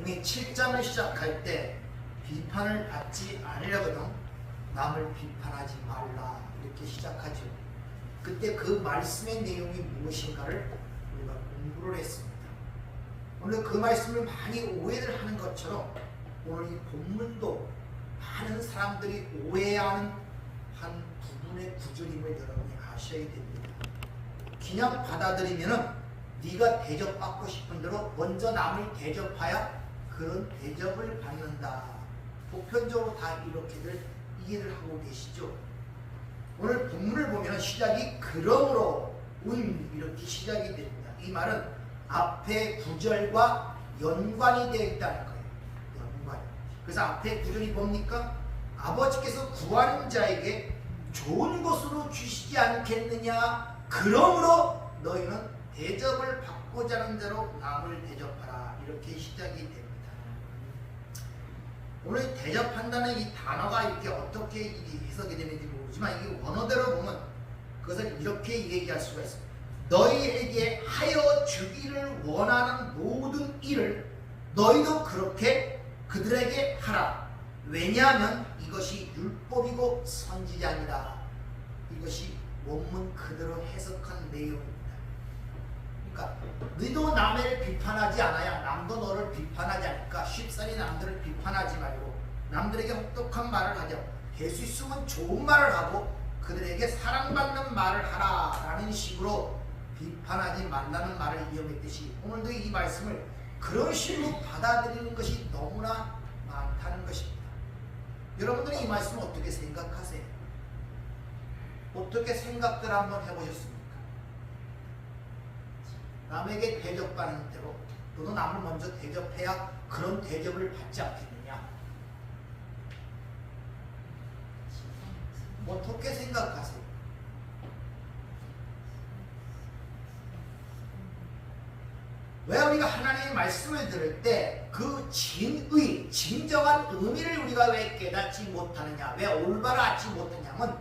이미 7장을 시작할 때 비판을 받지 않으려거든 남을 비판하지 말라 이렇게 시작하죠. 그때 그 말씀의 내용이 무엇인가를 우리가 공부를 했습니다. 오늘 그 말씀을 많이 오해를 하는 것처럼 오늘 이 본문도 많은 사람들이 오해하는 한 부분의 구절임을 여러분이 아셔야 됩니다. 그냥 받아들이면은 네가 대접받고 싶은 대로 먼저 남을 대접하여 그런 대접을 받는다. 보편적으로 다 이렇게들 이해를 하고 계시죠. 오늘 본문을 보면 시작이 그러므로 이렇게 시작이 됩니다. 이 말은 앞에 구절과 연관이 되어 있다는 거예요. 연관. 그래서 앞에 구절이 뭡니까? 아버지께서 구하는 자에게 좋은 것으로 주시지 않겠느냐. 그러므로 너희는 대접을 받고자 하는 대로 남을 대접하라. 이렇게 시작이 됩니다. 오늘 대접한다는 이 단어가 이렇게 어떻게 해석이 되는지 모르지만 이게 원어대로 보면 그것을 이렇게 얘기할 수가 있습니다. 너희에게 하여 주기를 원하는 모든 일을 너희도 그렇게 그들에게 하라. 왜냐하면 이것이 율법이고 선지자니라. 이것이 원문 그대로 해석한 내용입니다. 그러니까 너희도 남을 비판하지 않아야 남도 너를 비판하지 않을까. 쉽사리 남들을 비판하지 말고 남들에게 혹독한 말을 하자. 될 수 있으면 좋은 말을 하고 그들에게 사랑받는 말을 하라 라는 식으로 비판하지 말라는 말을 이용했듯이 오늘도 이 말씀을 그런 식으로 받아들이는 것이 너무나 많다는 것입니다. 여러분들이 이 말씀을 어떻게 생각하세요? 어떻게 생각들 한번 해보셨습니까? 남에게 대접받는 대로 너도 남을 먼저 대접해야 그런 대접을 받지 않겠느냐? 어떻게 생각하세요? 왜 우리가 하나님의 말씀을 들을 때 그 진정한 의미를 우리가 왜 깨닫지 못하느냐? 왜 올바로 알지 못하냐면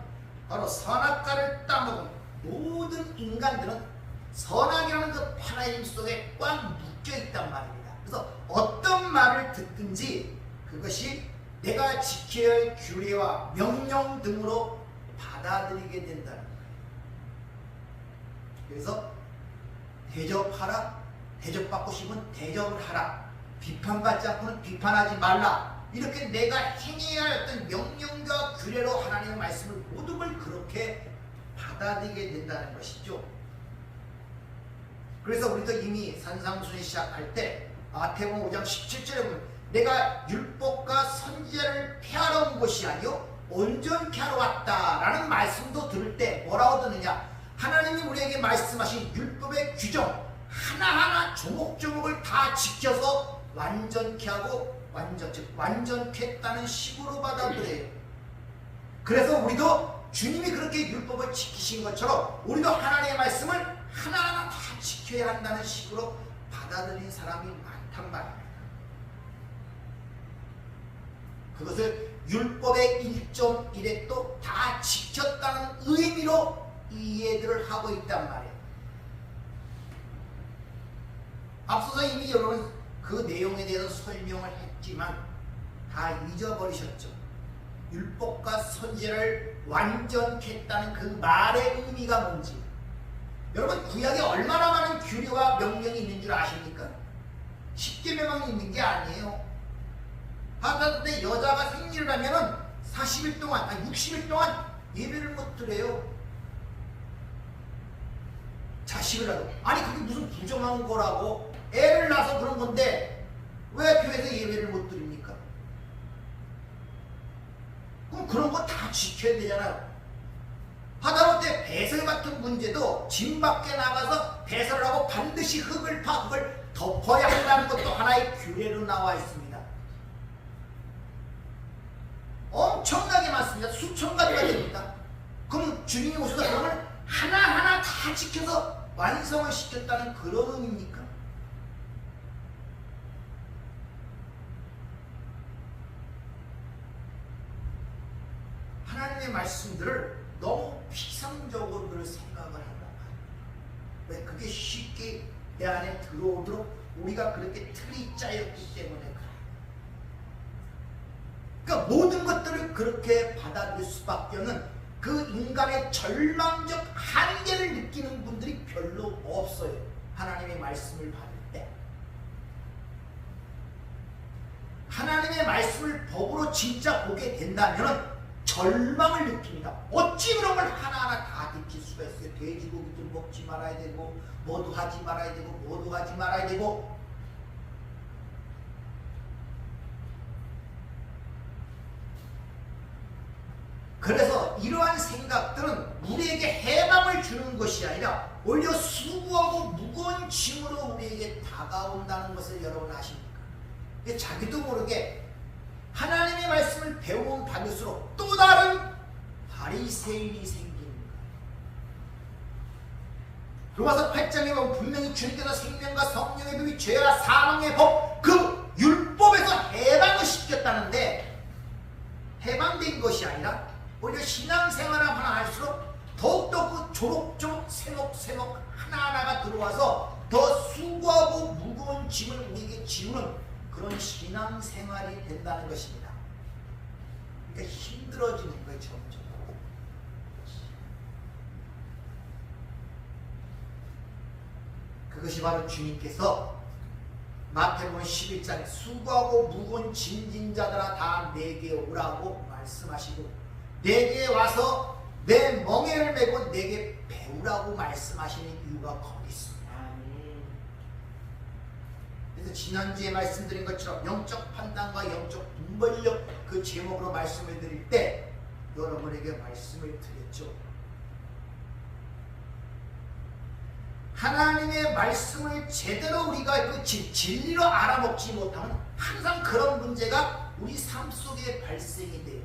바로 선악과를 따먹은 모든 인간들은 선악이라는 그 파라다임 속에 꽉 묶여 있단 말입니다. 그래서 어떤 말을 듣든지 그것이 내가 지켜야 할 규례와 명령 등으로 받아들이게 된다는 거예요. 그래서 대접하라, 대접받고 싶으면 대접을 하라, 비판받지 않고는 비판하지 말라. 이렇게 내가 행해야 할 어떤 명령과 규례로 하나님의 말씀을 모든 걸 그렇게 받아들이게 된다는 것이죠. 그래서 우리도 이미 산상순이 시작할 때 마태복음 5장 17절에 보면 내가 율법과 선지자를 폐하러 온 것이 아니요 온전케 하러 왔다라는 말씀도 들을 때 뭐라고 듣느냐? 하나님이 우리에게 말씀하신 율법의 규정 하나하나 조목조목을 다 지켜서 완전케 하고 완전케 했다는 식으로 받아들여요. 그래서 우리도 주님이 그렇게 율법을 지키신 것처럼 우리도 하나님의 말씀을 하나하나 다 지켜야 한다는 식으로 받아들인 사람이 많단 말입니다. 그것을 율법의 1.1획도 다 지켰다는 의미로 이해들을 하고 있단 말이에요. 앞서서 이미 여러분 그 내용에 대해서 설명을 했지만 다 잊어버리셨죠. 율법과 선지자를 완전케 했다는 그 말의 의미가 뭔지. 여러분 구약에 얼마나 많은 규례와 명령이 있는 줄 아십니까? 10계명이 있는 게 아니에요. 하다못해 여자가 생리를 하면은 40일 동안, 아니 60일 동안 예배를 못 드려요. 자식을 낳고. 아니 그게 무슨 부정한 거라고. 애를 낳아서 그런 건데 왜 교회에서 예배를 못 드립니까? 그럼 그런 거 다 지켜야 되잖아요. 하다못해 배설 같은 문제도 집 밖에 나가서 배설을 하고 반드시 흙을 파 그걸 덮어야 한다는 것도 하나의 규례로 나와 있습니다. 엄청나게 많습니다. 수천 가지가 됩니다. 그럼 주님이 오셔서 그런 걸 하나하나 다 지켜서 완성을 시켰다는 그런 의미입니까? 하나님의 말씀들을 너무 피상적으로 생각을 한단 말이에요. 왜 그게 쉽게 내 안에 들어오도록 우리가 그렇게 틀이 짜였기 때문에 그래. 그러니까 모든 것들을 그렇게 받아들일 수밖에 없는 그 인간의 절망적 한계를 느끼는 분들이 별로 없어요. 하나님의 말씀을 받을 때. 하나님의 말씀을 법으로 진짜 보게 된다면 절망을 느낍니다. 어찌 그런 걸 하나하나 다 지킬 수가 있어요. 돼지고기도 먹지 말아야 되고, 뭐도 하지 말아야 되고, 뭐도 하지 말아야 되고. 그래서 이러한 생각들은 우리에게 해방을 주는 것이 아니라 오히려 수고하고 무거운 짐으로 우리에게 다가온다는 것을 여러분 아십니까? 자기도 모르게 하나님의 말씀을 배우면 받을수록 또 다른 바리새인이 생기는 거예요. 로마서 8장에 보면 분명히 주님께서 생명과 성령의 법이 죄와 사망의 법, 그 율법에서 해방을 시켰다는데 해방된 것이 아니라 오히려 신앙생활을 하나 할수록 더욱더 그 조록조록 세목세목 하나하나가 들어와서 더 수고하고 무거운 짐을 우리에게 지우는 그런 신앙생활이 된다는 것입니다. 그러니까 힘들어지는 거예요. 점점. 그것이 바로 주님께서 마태복음 11장에 수고하고 무거운 짐진 자들아 다 내게 오라고 말씀하시고 내게 와서 내 멍에를 메고 내게 배우라고 말씀하시는 이유가 거기 있습니다. 그래서 지난주에 말씀드린 것처럼 영적 판단과 영적 분별력 그 제목으로 말씀을 드릴 때 여러분에게 말씀을 드렸죠. 하나님의 말씀을 제대로 우리가 그 진리로 알아먹지 못하면 항상 그런 문제가 우리 삶 속에 발생이 돼요.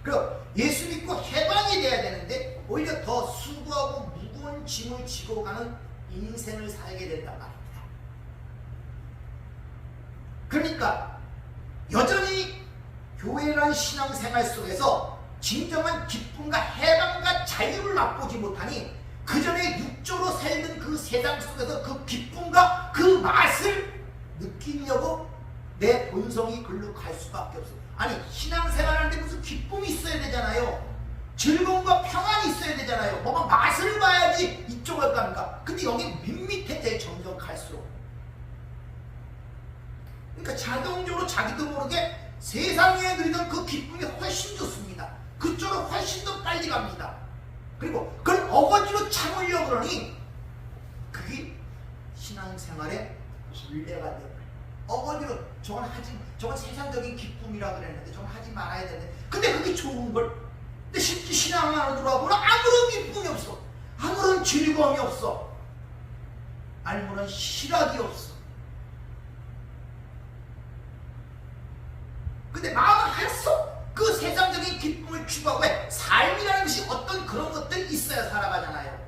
그리고 예수 믿고 해방이 돼야 되는데 오히려 더 수고하고 무거운 짐을 지고 가는 인생을 살게 된단 말입니다. 그러니까 여전히 교회란 신앙생활 속에서 진정한 기쁨과 해방과 자유를 맛보지 못하니 그 전에 육조로 살던 그 세상 속에서 그 기쁨과 그 맛을 느끼려고 내 본성이 글로 갈 수밖에 없어. 아니 신앙생활하는데 무슨 기쁨이 있어야 되잖아요. 즐거움과 평안이 있어야 되잖아요. 뭔가 맛을 봐야지 이쪽을 갑니까? 근데 여기 밋밋해져 점점 갈수록. 그러니까 자동적으로 자기도 모르게 세상에 누리던 그 기쁨이 훨씬 좋습니다. 그쪽으로 훨씬 더 빨리 갑니다. 그리고 그걸 어거지로 참으려고 그러니 그게 신앙생활의 문제가 돼요. 어거지로 저건 세상적인 기쁨이라 그랬는데 저건 하지 말아야 되는데 근데 그게 좋은 걸 근데 쉽게 신앙 안으로 들어와보면 아무런 기쁨이 없어. 아무런 즐거움이 없어. 아무런 희락이 없어. 근데 마음은 하였어. 그 세상적인 기쁨을 추구하고 왜? 삶이라는 것이 어떤 그런 것들이 있어야 살아가잖아요.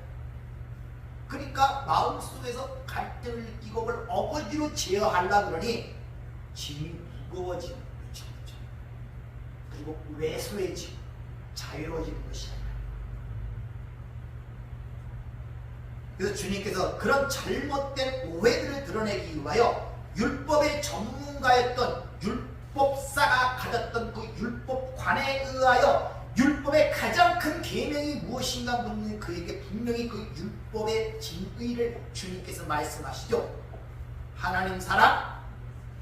그러니까 마음속에서 갈등을 느끼고 그걸 어거지로 제어하려고 그러니 짐이 무거워지는 거죠. 그리고 왜소해지고 자유로워지는 것이 아니라. 그래서 주님께서 그런 잘못된 오해들을 드러내기 위하여 율법의 전문가였던 율법사가 가졌던 그 율법관에 의하여 율법의 가장 큰 계명이 무엇인가 묻는 그에게 분명히 그 율법의 진의를 주님께서 말씀하시죠. 하나님 사랑,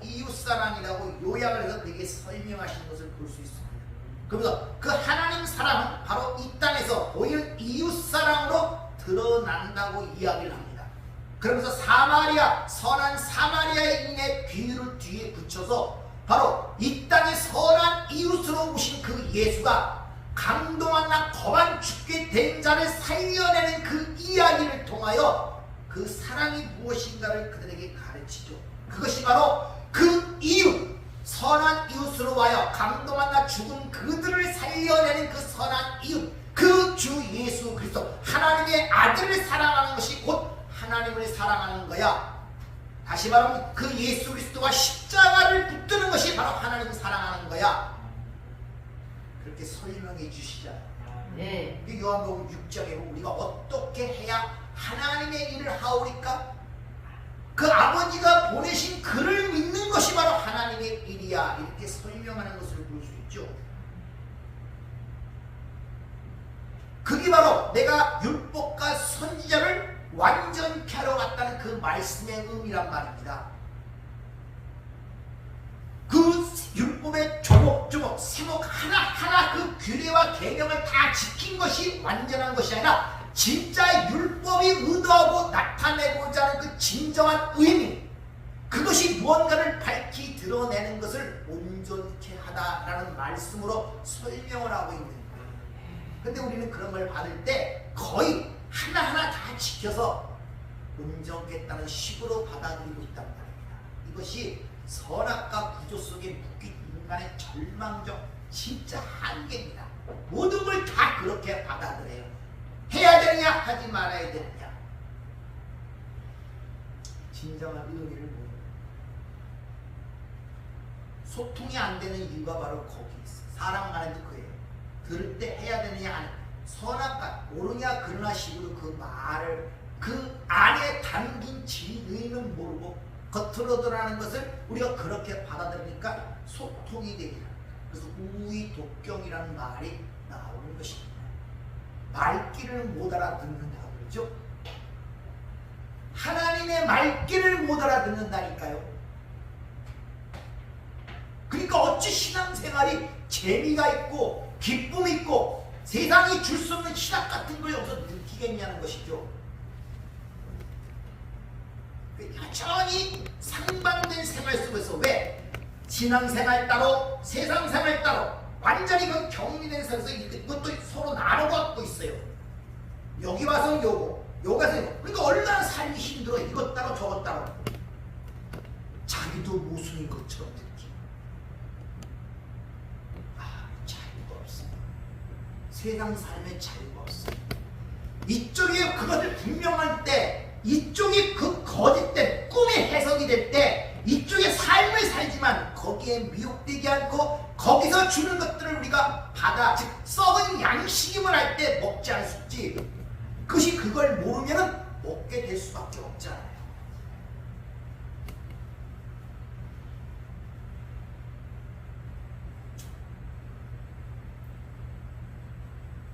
이웃 사랑이라고 요약을 해서 그에게 설명하시는 것을 볼 수 있습니다. 그래서 그 하나님 사랑은 바로 이 땅에서 보이는 이웃 사랑으로 드러난다고 이야기를 합니다. 그러면서 사마리아, 선한 사마리아인의 비유를 뒤에 붙여서 바로 이 땅에 선한 이웃으로 오신 그 예수가 강동하나 겁안 죽게 된 자를 살려내는 그 이야기를 통하여 그 사랑이 무엇인가를 그들에게 가르치죠. 그것이 바로 그 이웃, 선한 이웃으로 와요 강동하나 죽은 그들을 살려내는 그 선한 이웃, 그 주 예수 그리스도, 하나님의 아들을 사랑하는 것이 곧 하나님을 사랑하는 거야. 다시 말하면 그 예수 그리스도와 십자가를 붙드는 것이 바로 하나님을 사랑하는 거야. 그렇게 설명해 주시잖아요. 네. 요한복음 6장에 우리가 어떻게 해야 하나님의 일을 하오리까? 그 아버지가 보내신 그를 믿는 것이 바로 하나님의 일이야. 이렇게 설명하는 것을 볼 수 있죠. 그게 바로 내가 율법과 선지자를 완전케 하러 갔다는 그 말씀의 의미란 말입니다. 그 율법의 조목조목 세목 하나하나 그 규례와 계명을 다 지킨 것이 완전한 것이 아니라 진짜 율법이 의도하고 나타내고자 하는 그 진정한 의미, 그것이 무언가를 밝히 드러내는 것을 온전케 하다라는 말씀으로 설명을 하고 있는 거예요. 근데 우리는 그런 걸 받을 때 거의 하나하나 다 지켜서 온전겠다는 식으로 받아들이고 있단 말입니다. 이것이 선악과 구조 속에 묶인 인간의 절망적 진짜 한계입니다. 모든 걸 다 그렇게 받아들여요. 해야 되느냐 하지 말아야 되느냐. 진정한 의미를 모르는 소통이 안 되는 이유가 바로 거기 있어요. 사람 말하는 게 그예요. 들을 때 해야 되느냐 하는 선악과 옳으냐 그러나 식으로 그 말을 그 안에 담긴 진의는 모르고 겉으로 드러나는 것을 우리가 그렇게 받아들이니까 소통이 되기라. 그래서 우의독경이라는 말이 나오는 것입니다. 말귀를 못 알아듣는다고 그러죠. 하나님의 말귀를 못 알아듣는다니까요. 그러니까 어찌 신앙생활이 재미가 있고 기쁨이 있고 세상이 줄 수 없는 희락 같은 걸 여기서 느끼겠냐는 것이죠. 여전히 상반된 생활 속에서 왜 신앙생활 따로 세상생활 따로 완전히 그 격리된 상태에서 이것도 서로 나눠갖고 있어요. 여기 와서 요거 여기 와서 요거. 그러니까 얼마나 삶이 힘들어. 이것 따로 저것 따로 자기도 모순인 것처럼 느끼고 자유가 없어. 세상 삶에 자유가 없어. 이쪽에 그것을 분명할 때 이쪽이 그 거짓된 꿈의 해석이 될 때 이쪽의 삶을 살지만 거기에 미혹되지 않고 거기서 주는 것들을 우리가 받아 즉 썩은 양식임을 할 때 먹지 않을 수 있지. 그것이 그걸 모르면 먹게 될 수밖에 없잖아요.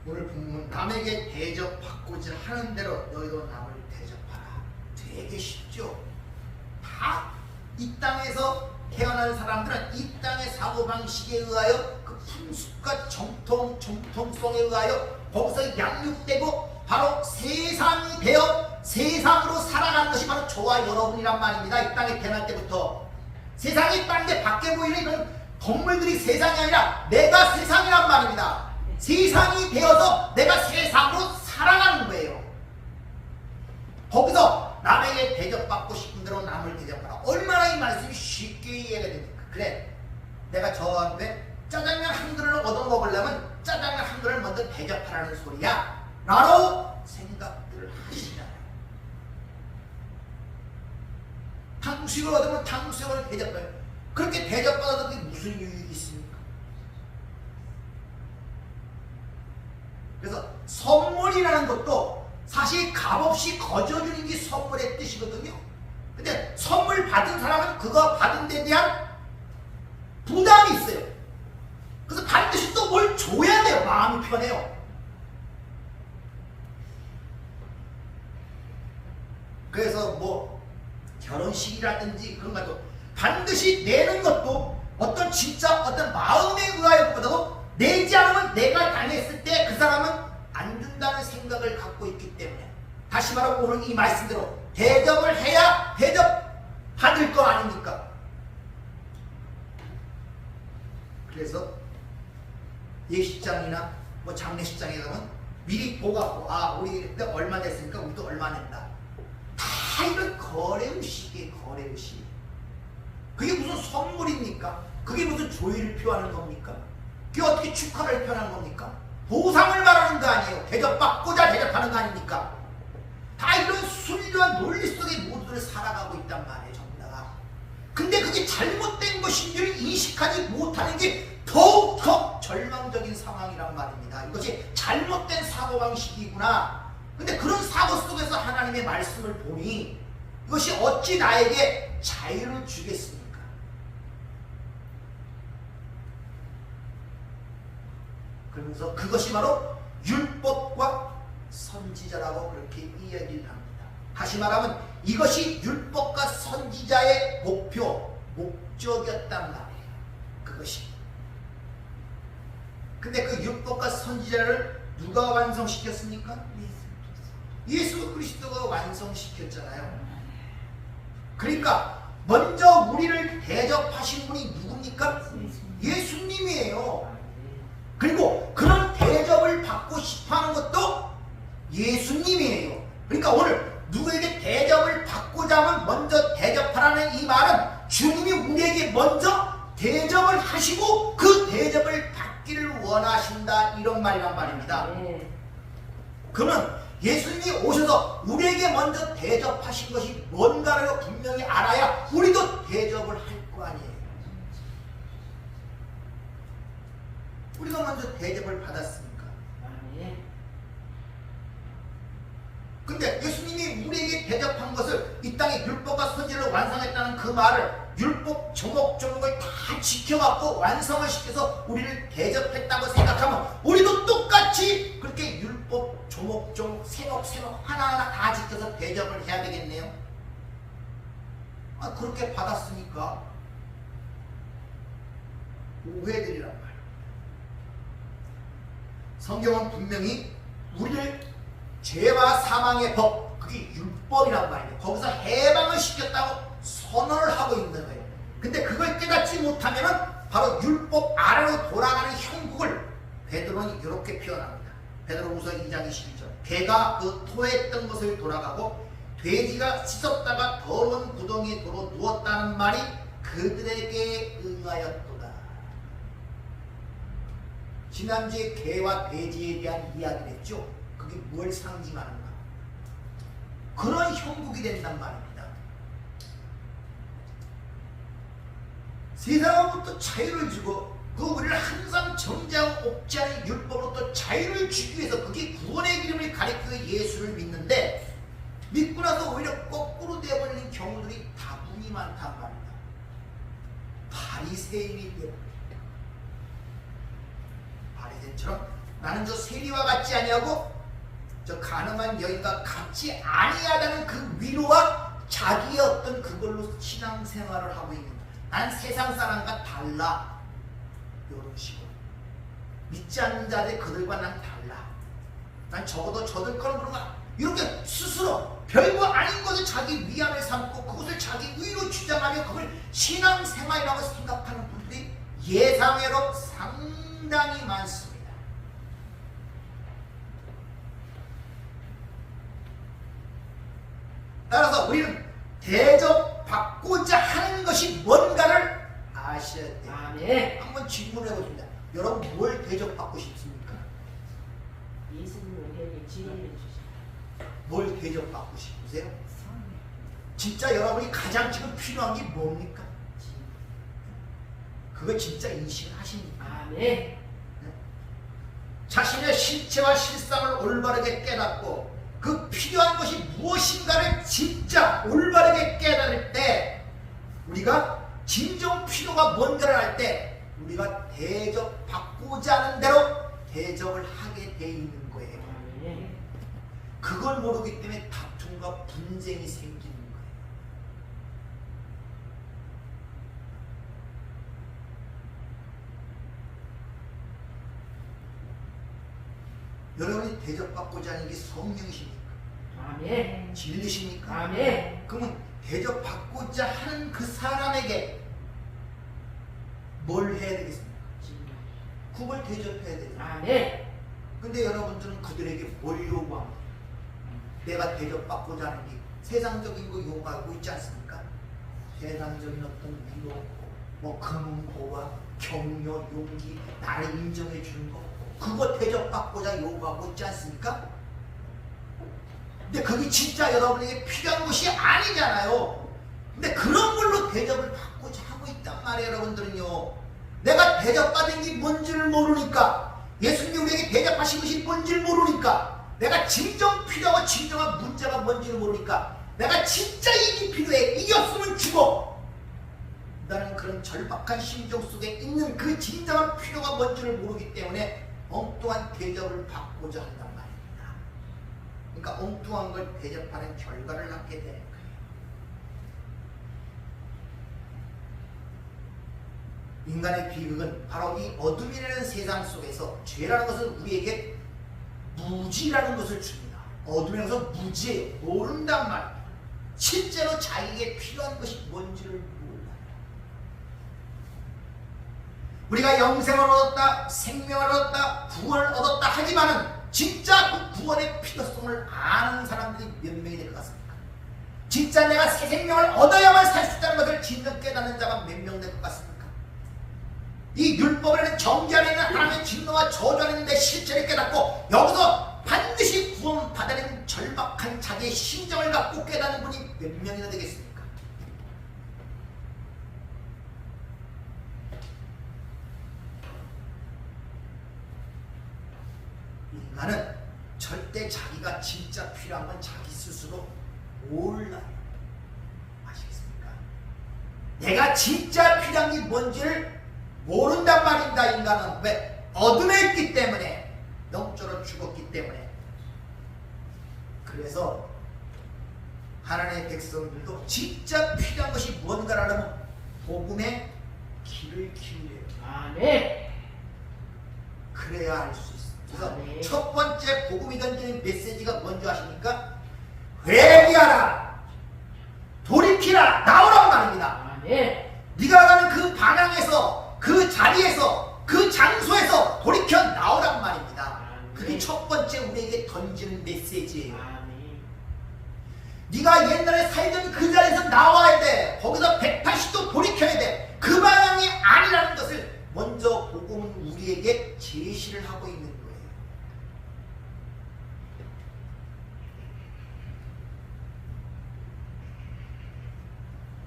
오늘 본문 남에게 대접받고자 하는 대로 너희도 남을 대접하라. 되게 쉽죠. 다 이 땅에서 태어난 사람들은 이 땅의 사고방식에 의하여 그 풍습과 정통성에 의하여 거기서 양육되고 바로 세상이 되어 세상으로 살아가는 것이 바로 저와 여러분이란 말입니다. 이 땅에 태어날 때부터 세상이 딴데 밖에 보이는 이런 건물들이 세상이 아니라 내가 세상이란 말입니다. 세상이 되어서 내가 세상으로 살아가는 거예요. 거기서 남에게 대접받고 싶은 대로 남을 대접하라. 얼마나 이 말씀이 쉽게 이해가 됩니까? 그래, 내가 저한테 짜장면 한 그릇을 얻어먹으려면 짜장면 한 그릇을 먼저 대접하라는 소리야 라고 생각들을 하시잖아요. 탕수육을 얻으면 탕수육을 대접해요. 그렇게 대접받아도 그게 무슨 유익이 있습니까? 그래서 선물이라는 것도 사실 값없이 거저주는 게 선물의 뜻이거든요. 근데 선물 받은 사람은 그거 받은 데 대한 부담이 있어요. 그래서 반드시 또 뭘 줘야 돼요. 마음이 편해요. 그래서 뭐 결혼식이라든지 그런 것도 반드시 내는 것도 어떤 진짜 어떤 마음에 의하여보다도 내지 않으면 내가 당했을 때 그 사람은 안 준다는 생각을 갖고 있기 때문에 다시 말하고 오늘 이 말씀대로 대접을 해야 대접받을 거 아닙니까? 그래서 예식장이나 뭐 장례식장에 가면 미리 보고 우리 그때 얼마 냈으니까 우리도 얼마 낸다. 다 이런 거래의식이에요. 거래의식. 그게 무슨 선물입니까? 그게 무슨 조의를 표하는 겁니까? 그게 어떻게 축하를 표하는 겁니까? 보상을 말하는 거 아니에요. 대접받고자 대접하는 거 아닙니까? 다 이런 순리와 논리 속에 모두를 살아가고 있단 말이에요. 전부 다. 근데 그게 잘못된 것인 줄 인식하지 못하는 게 더욱더 절망적인 상황이란 말입니다. 이것이 잘못된 사고방식이구나. 근데 그런 사고 속에서 하나님의 말씀을 보니 이것이 어찌 나에게 자유를 주겠습니까? 그러면서 그것이 바로 율법과 선지자라고 그렇게 이야기를 합니다. 다시 말하면 이것이 율법과 선지자의 목표, 목적이었단 말이에요. 그것이. 근데 그 율법과 선지자를 누가 완성시켰습니까? 예수 그리스도가 완성시켰잖아요. 그러니까 먼저 우리를 대접하신 분이 누굽니까? 예수님이에요. 그리고 그런 대접을 받고 싶어하는 것도 예수님이에요. 그러니까 오늘 누구에게 대접을 받고자 하면 먼저 대접하라는 이 말은 주님이 우리에게 먼저 대접을 하시고 그 대접을 받기를 원하신다, 이런 말이란 말입니다. 그러면 예수님이 오셔서 우리에게 먼저 대접하신 것이 뭔가를 분명히 알아야 우리도 대접을 할 거 아니에요. 우리가 먼저 대접을 받았으니까. 근데 예수님이 우리에게 대접한 것을, 이 땅에 율법과 선지를 완성했다는 그 말을 율법 조목조목을 다 지켜갖고 완성을 시켜서 우리를 대접했다고 생각하면 우리도 똑같이 그렇게 율법 조목조목 세목세목 하나하나 다 지켜서 대접을 해야 되겠네요. 그렇게 받았으니까 오해들이란 말이에요. 성경은 분명히 우리를 죄와 사망의 법, 그게 율법이란 말이에요. 거기서 해방을 시켰다고 선언을 하고 있는 거예요. 근데 그걸 깨닫지 못하면 바로 율법 아래로 돌아가는 형국을 베드로는 이렇게 표현합니다. 베드로후서 2장 21절. 개가 그 토했던 것을 돌아가고 돼지가 씻었다가 더러운 구덩이에 도로 누웠다는 말이 그들에게 응하였도다. 지난주에 개와 돼지에 대한 이야기를 했죠. 그게 뭘 상징하는가? 그런 형국이 된단 말입니다. 세상으로부터 자유를 주고 그 우리를 항상 정죄하고 옥죄하는 율법으로부터 자유를 주기 위해서, 그게 구원의 기름을 가리켜 예수를 믿는데 믿고 나서 오히려 거꾸로 되어버리는 경우들이 다분히 많단 말입니다. 바리새인이 되어버립니다. 바리새인처럼 나는 저 세리와 같지 아니하고 저 가늠한 여인과 같지 아니하다는 그 위로와 자기의 어떤 그걸로 신앙생활을 하고 있는, 난 세상 사람과 달라, 이런 식으로 믿지 않는 자들 그들과 난 달라, 난 적어도 저들 거는 그런가, 이렇게 스스로 별거 아닌 것을 자기 위안을 삼고 그것을 자기 의로 주장하며 그걸 신앙생활이라고 생각하는 분들이 예상외로 상당히 많습니다. 따라서 우리는 대접받고자 하는 것이 뭔가를 아셔야 돼요. 네. 한번 질문해 보십니다. 여러분 뭘 대접받고 싶습니까? 예수님에게 지혜를 주시고. 뭘 대접받고 싶으세요? 진짜 여러분이 가장 지금 필요한 게 뭡니까? 그거 진짜 인식을 하십니까? 네. 자신의 실체와 실상을 올바르게 깨닫고 그 필요한 것이 무엇인가를 진짜 올바르게 깨달을 때, 우리가 진정 필요가 뭔가를 알 때 우리가 대접받고자 하는 대로 대접을 하게 돼 있는 거예요. 그걸 모르기 때문에 다툼과 분쟁이 생기는 거예요. 여러분이 대접받고자 하는 게 성령이십니까? 아멘. 진리십니까? 아멘. 그러면 대접받고자 하는 그 사람에게 뭘 해야 되겠습니까? 그걸 대접해야 되죠. 아멘. 근데 여러분들은 그들에게 뭘 요구합니까? 내가 대접받고자 하는 게 세상적인 거 요구하고 있지 않습니까? 세상적인 어떤 위로, 뭐 금고와 격려, 용기, 나를 인정해 주는 거, 그거 대접받고자 요구하고 있지 않습니까? 근데 그게 진짜 여러분에게 필요한 것이 아니잖아요. 근데 그런 걸로 대접을 받고자 하고 있단 말이에요. 여러분들은요, 내가 대접받은 게 뭔지를 모르니까, 예수님이 우리에게 대접하신 것이 뭔지를 모르니까, 내가 진정 필요하고 진정한 문제가 뭔지를 모르니까 내가 진짜 이게 필요해. 이게 없으면 죽어. 나는 그런 절박한 심정 속에 있는 그 진정한 필요가 뭔지를 모르기 때문에 엉뚱한 대접을 받고자 한단 말입니다. 그러니까 엉뚱한 걸 대접하는 결과를 낳게 되는 거예요. 인간의 비극은 바로 이 어둠이라는 세상 속에서 죄라는 것은 우리에게 무지라는 것을 줍니다. 어둠이라는 것은 무지예요. 모른단 말이에요. 실제로 자기에게 필요한 것이 뭔지를 몰라요. 우리가 영생을 얻었다, 생명을 얻었다, 구원을 얻었다 하지만은 진짜 그 구원의 필요성을 아는 사람들이 몇 명이 될 것 같습니까? 진짜 내가 새 생명을 얻어야만 살 수 있다는 것을 진정 깨닫는 자가 몇 명 될 것 같습니까? 이 율법이라는 정죄 안에 있는 하나님의 진노와 저주 안에 있는데 실체를 깨닫고 여기서 반드시 구원받아내는 절박한 자기의 심정을 갖고 깨닫는 분이 몇 명이나 되겠습니까? 인간은 절대 자기가 진짜 필요한 건 자기 스스로 몰라요. 아시겠습니까? 내가 진짜 필요한 게 뭔지를 모른단 말입니다. 인간은. 왜? 어둠에 있기 때문에, 영적으로 죽었기 때문에. 그래서 하나님의 백성들도 진짜 필요한 것이 뭔가라면 복음의 귀를 기울여요. 아멘. 그래야 알 수 있어요. 그래서 아멘. 첫 번째 복음이 던지는 메시지가 뭔지 아십니까? 회개하라, 돌이키라, 나오라고 말입니다. 아멘. 네가 가는 그 방향에서, 그 자리에서, 그 장소에서 돌이켜 나오란 말입니다. 그게 첫 번째 우리에게 던지는 메시지예요. 아멘. 네가 옛날에 살던 그 자리에서 나와야 돼. 거기서 180도 돌이켜야 돼. 그 방향이 아니라는 것을 먼저 복음은 우리에게 제시를 하고 있는 거예요.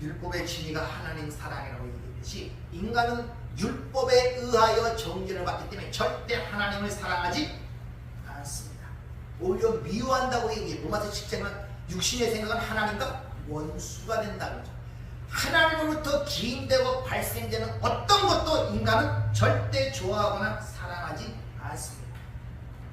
율법의 진리가 하나님 사랑이라고 얘기했듯이 인간은 율법에 의하여 정죄를 받기 때문에 절대 하나님을 사랑하지 않습니다. 오히려 미워한다고 얘기해요. 로마서 7장은 육신의 생각은 하나님과 원수가 된다는 거죠. 하나님으로부터 기인되고 발생되는 어떤 것도 인간은 절대 좋아하거나 사랑하지 않습니다.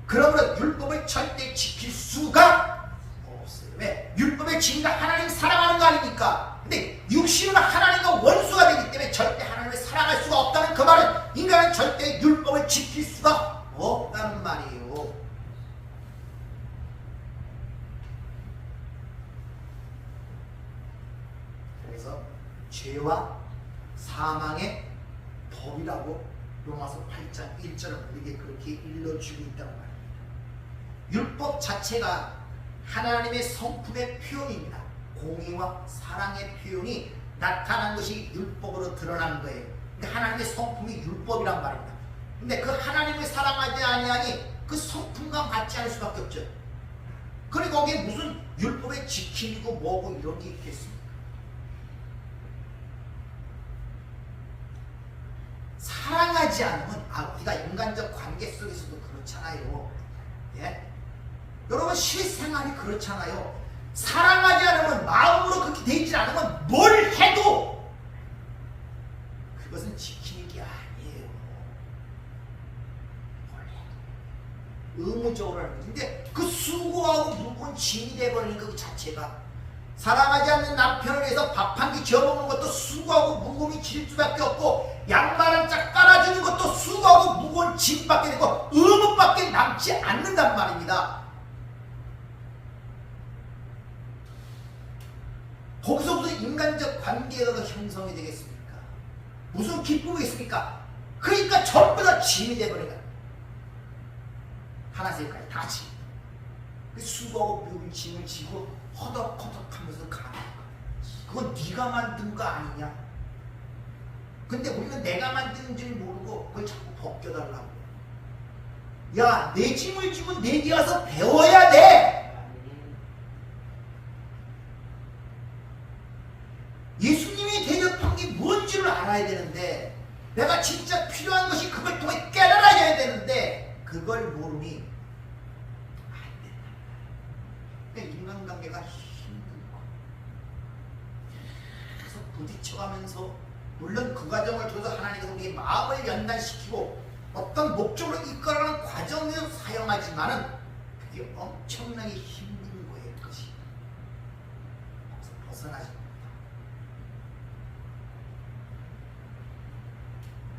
그러므로 율법을 절대 지킬 수가 없어요. 왜? 율법의 진리가 하나님 사랑하는 거 아닙니까? 근데 육신은 하나님과 원수가 되기 때문에 절대 하나님을 사랑할 수가 없다는 그 말은 인간은 절대 율법을 지킬 수가 없다는 말이에요. 그래서 죄와 사망의 법이라고 로마서 8장 1절은 우리에게 그렇게 일러주고 있다는 말입니다. 율법 자체가 하나님의 성품의 표현입니다. 공의와 사랑의 표현이 나타난 것이 율법으로 드러난 거예요. 그러니까 하나님의 성품이 율법이란 말입니다. 근데 그 하나님을 사랑하지 아니하니 그 성품과 맞지 않을 수밖에 없죠. 그리고 거기에 무슨 율법의 지킴이고 뭐고 이런 게 있겠습니까? 사랑하지 않으면 우리가 인간적 관계 속에서도 그렇잖아요. 예? 여러분 실생활이 그렇잖아요. 사랑하지 않으면, 마음으로 그렇게 돼 있지 않으면 뭘 해도 그것은 지키는 게 아니에요. 의무적으로 하는 거죠. 근데 그 수고하고 무거운 짐이 돼버리는 것 자체가, 사랑하지 않는 남편을 위해서 밥 한 끼 지어먹는 것도 수고하고 무거움이 질 수밖에 없고, 양말 한 짝 깔아주는 것도 수고하고 무거운 짐밖에 되고 의무밖에 남지 않는단 말입니다. 거기서부터 인간적 관계가 형성이 되겠습니까? 무슨 기쁨이 있습니까? 그러니까 전부 다 짐이 돼버린다. 하나씩까지 다 짐. 수고하고 무거운 짐을 지고 허덕허덕하면서 가는 거야. 그건 네가 만든 거 아니냐? 근데 우리는 내가 만드는 줄 모르고 그걸 자꾸 벗겨달라고. 야, 내 짐을 지고 내게 와서 배워야 돼. 예수님이 대접한 게 뭔지를 알아야 되는데, 내가 진짜 필요한 것이 그걸 통해 깨달아야 되는데 그걸 모르니 안 된다. 그러니까 인간관계가 힘든 거야. 부딪혀가면서 물론 그 과정을 통해서 하나님께서 우리의 마음을 연단시키고 어떤 목적으로 이끌어가는 과정을 사용하지만은 그게 엄청나게 힘든 거예요. 그것이 벗어나지 못합니다.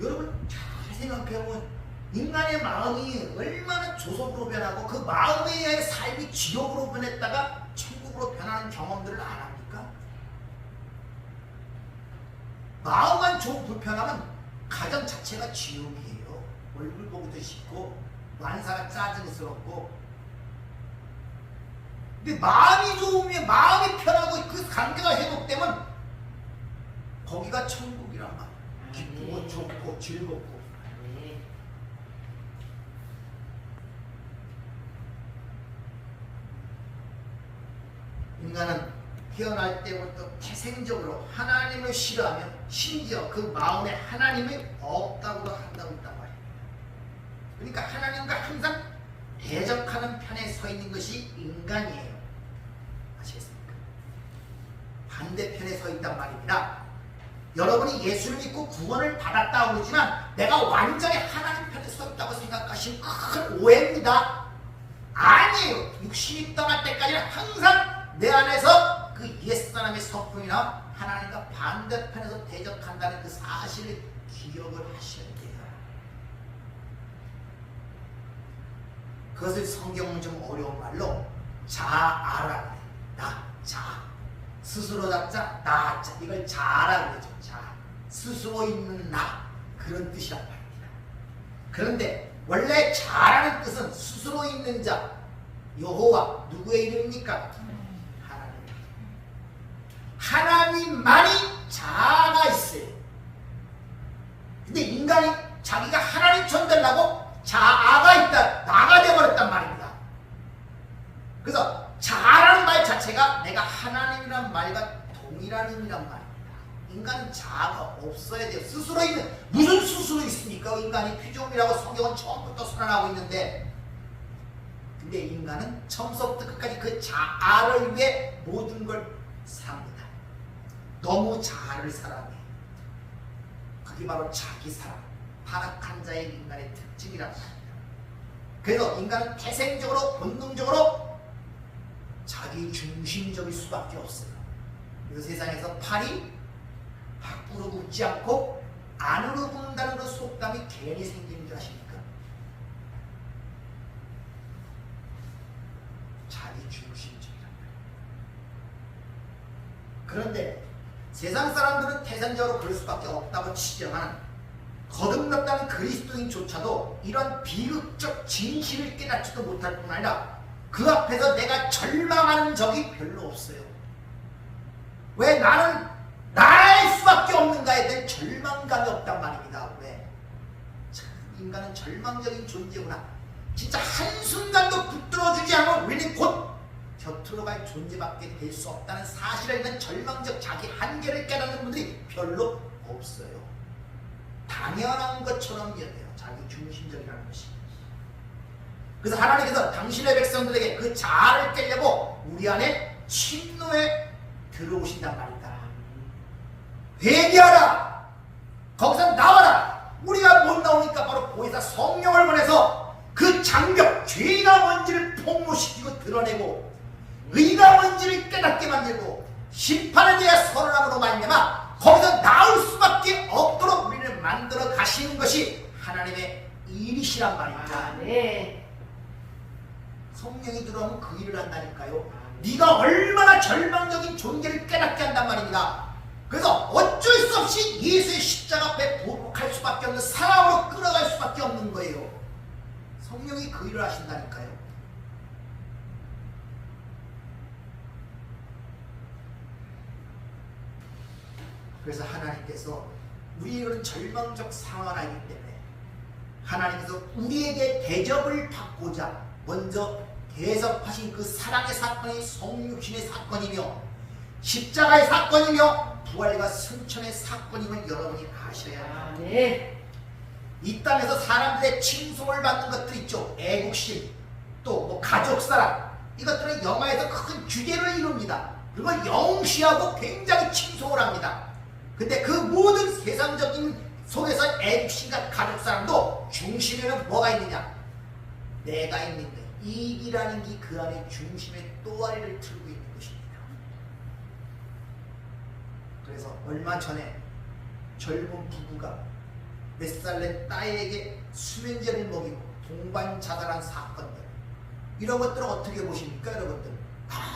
여러분 잘 생각해보면 인간의 마음이 얼마나 조속으로 변하고 그 마음에 의해 삶이 지옥으로 변했다가 천국으로 변하는 경험들을 안 합니까? 마음만 좀 불편하면 가정 자체가 지옥이에요. 얼굴 보기도 싫고 만사가 짜증스럽고. 근데 마음이 좋으면 마음이 편하고 그 관계가 회복되면 거기가 천국이란 말이에요. 기쁘고 좋고 즐겁고. 인간은 태어날 때부터 태생적으로 하나님을 싫어하며 심지어 그 마음에 하나님이 없다고 한다고 있단 말이에요. 그러니까 하나님과 항상 대적하는 편에 서 있는 것이 인간이에요. 아시겠습니까? 반대편에 서 있단 말입니다. 여러분이 예수를 믿고 구원을 받았다고 그러지만 내가 완전히 하나님 편에 서 있다고 생각하시면 큰 오해입니다. 아니에요. 육신이 떠날 때까지는 항상 내 안에서 그 옛사람의 성품이나 하나님과 반대편에서 대적한다는 그 사실을 기억을 하셔야 돼요. 그것을 성경은 좀 어려운 말로 자아라. 나, 자. 스스로 잡자, 나, 자. 이걸 자아라 그러죠. 자. 스스로 있는 나. 그런 뜻이란 말입니다. 그런데 원래 자라는 뜻은 스스로 있는 자. 여호와 누구의 이름입니까? 하나님만이 자아가 있어요. 근데 인간이 자기가 하나님 존재라고 자아가 있다, 나가 되어버렸단 말입니다. 그래서 자아라는 말 자체가 내가 하나님이란 말과 동일한 의미란 말입니다. 인간은 자아가 없어야 돼요. 스스로 있는, 무슨 스스로 있습니까? 인간이 피조물이라고 성경은 처음부터 선언하고 있는데, 근데 인간은 처음부터 끝까지 그 자아를 위해 모든 걸 삽니다. 너무 자아를 사랑해. 그게 바로 자기 사랑, 타락한 자의 인간의 특징이란 말입니다. 그래서 인간은 태생적으로 본능적으로 자기 중심적일 수밖에 없어요. 이 세상에서 팔이 밖으로 굽지 않고 안으로 굽는다는 그 속담이 괜히 생기는 줄 아십니까? 자기 중심적이란 말이에요. 그런데 세상 사람들은 태생적으로 그럴 수밖에 없다고 치지만 거듭났다는 그리스도인조차도 이런 비극적 진실을 깨닫지도 못할 뿐 아니라 그 앞에서 내가 절망하는 적이 별로 없어요. 왜 나는 나일 수밖에 없는가에 대한 절망감이 없단 말입니다. 왜? 참, 인간은 절망적인 존재구나. 진짜 한순간도 붙들어주지 않으면 우리는 곧 곁으로 갈 존재밖에 될 수 없다는 사실에 있는 절망적 자기 한계를 깨닫는 분들이 별로 없어요. 당연한 것처럼 여겨요. 자기 중심적이라는 것이. 그래서 하나님께서 당신의 백성들에게 그 자아를 깨려고 우리 안에 침노에 들어오신단 말이다. 회개하라. 거기서 나와라. 우리가 못 나오니까 바로 보혜사 성령을 보내서 그 장벽, 죄가 뭔지를 폭로시키고 드러내고 의가 뭔지를 깨닫게 만들고 심판에 대해 선언함으로 말미암아 거기서 나올 수밖에 없도록 우리를 만들어 가시는 것이 하나님의 일이시란 말입니다. 네. 성령이 들어오면 그 일을 한다니까요. 네가 얼마나 절망적인 존재를 깨닫게 한단 말입니다. 그래서 어쩔 수 없이 예수의 십자가 앞에 보복할 수밖에 없는 상황으로 끌어갈 수밖에 없는 거예요. 성령이 그 일을 하신다니까요. 그래서 하나님께서 우리는 절망적 상황을 알기 때문에 하나님께서 우리에게 대접을 받고자 먼저 대접하신 그 사랑의 사건이 성육신의 사건이며 십자가의 사건이며 부활과 승천의 사건임을 여러분이 아셔야 합니다. 네. 이 땅에서 사람들의 칭송을 받는 것들 있죠. 애국심, 또 뭐 가족사랑, 이것들은 영화에서 큰 주제를 이룹니다. 그걸 영시하고 굉장히 칭송을 합니다. 근데 그 모든 세상적인 속에서 애국심과 가족 사람도 중심에는 뭐가 있느냐? 내가 있는 것. 이익이라는 게 그 안에 중심에 또아리를 틀고 있는 것입니다. 그래서 얼마 전에 젊은 부부가 몇 살 된 딸에게 수면제를 먹이고 동반 자살한 사건들, 이런 것들을 어떻게 보십니까, 여러분들?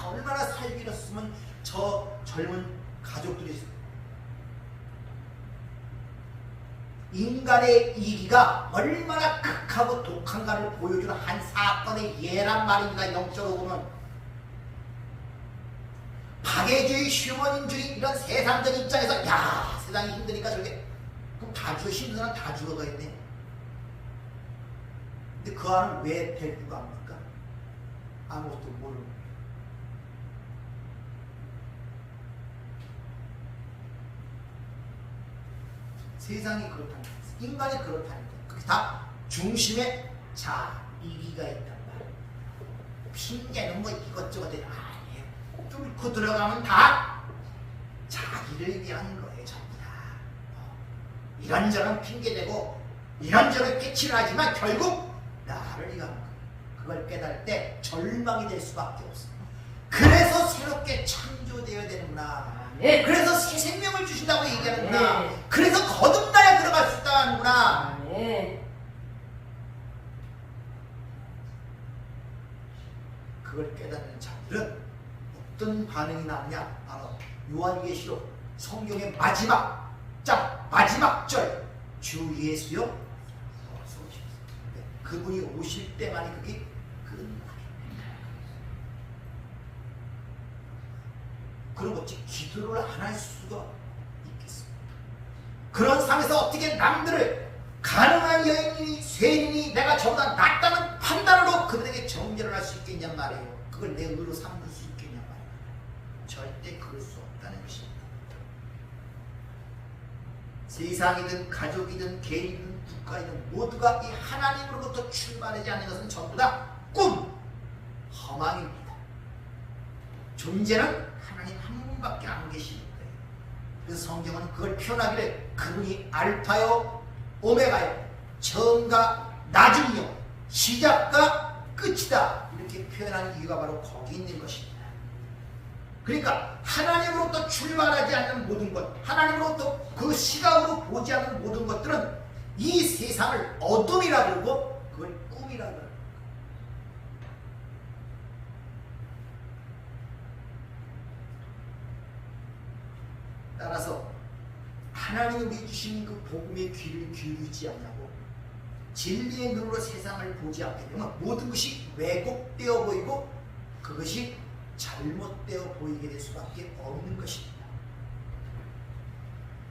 얼마나 살기 잃었으면 저 젊은 가족들이. 인간의 이기가 얼마나 극하고 독한가를 보여주는 한 사건의 예란 말입니다. 영적으로 보면 박애주의, 휴머니주의 이런 세상적인 입장에서 야, 세상이 힘드니까 저게 그럼 다 죽어, 힘든 사람 다 죽어가겠네. 근데 그 안은 왜 데리고 갑니까? 아무것도 모르고. 세상이 그렇다는 거예요. 인간이 그렇다는 거예요. 그게 다 중심에 이기가 있단 말이에요. 핑계는 뭐 이것저것 아니에요. 뚫고 들어가면 다 자기를 위한 거예요. 전부 다. 이런저런 핑계대고 이런저런 깨치를 하지만 결국 나를 위한 거예요. 그걸 깨달을 때 절망이 될 수밖에 없어요. 그래서 새롭게 창조되어야 되는구나. 네. 그래서 새 생명을 주신다고 얘기하는구나. 네. 그래서 거듭나야 들어갈 수 있다는구나. 네. 그걸 깨닫는 자들은 어떤 반응이 나느냐? 바로 요한계시록 성경의 마지막 장, 마지막 절, 주 예수여 어서 오십시오. 그분이 오실 때만이 그게 끝나게. 그럼 어찌 기도를 안 할 수가 있겠습니까? 그런 상황에서 어떻게 남들을 가능한 여인이니 쇠인이니 내가 저보다 낫다는 판단으로 그들에게 정죄를 할 수 있겠냔 말이에요. 그걸 내 의로 삼을 수 있겠냔 말이에요. 절대 그럴 수 없다는 것입니다. 세상이든 가족이든 개인이든 국가이든 모두가 이 하나님으로부터 출발하지 않는 것은 전부 다 꿈, 허망입니다. 존재는 하나님 한 분밖에 안 계시는 거예요. 그래서 성경은 그걸 표현하기를 그분이 알파요 오메가요 처음과 나중이요 시작과 끝이다 이렇게 표현하는 이유가 바로 거기 있는 것입니다. 그러니까 하나님으로부터 출발하지 않는 모든 것, 하나님으로부터 그 시각으로 보지 않는 모든 것들은 이 세상을 어둠이라 그러고 그걸 꿈이라 그러고. 따라서 하나님이 우리 주신 그 복음의 귀를 기울이지 않냐고 진리의 눈으로 세상을 보지 않게 되면 모든 것이 왜곡되어 보이고 그것이 잘못되어 보이게 될 수밖에 없는 것입니다.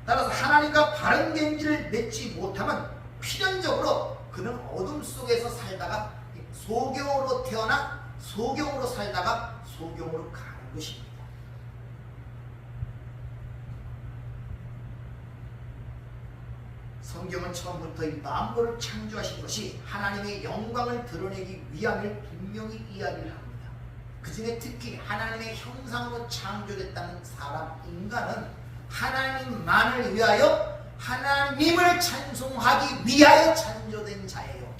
따라서 하나님과 바른 견지를 맺지 못하면 필연적으로 그는 어둠 속에서 살다가 소경으로 태어나 소경으로 살다가 소경으로 가는 것입니다. 성경은 처음부터 이 만물을 창조하신 것이 하나님의 영광을 드러내기 위함을 분명히 이야기를 합니다. 그 중에 특히 하나님의 형상으로 창조됐다는 사람, 인간은 하나님만을 위하여 하나님을 찬송하기 위하여 창조된 자예요.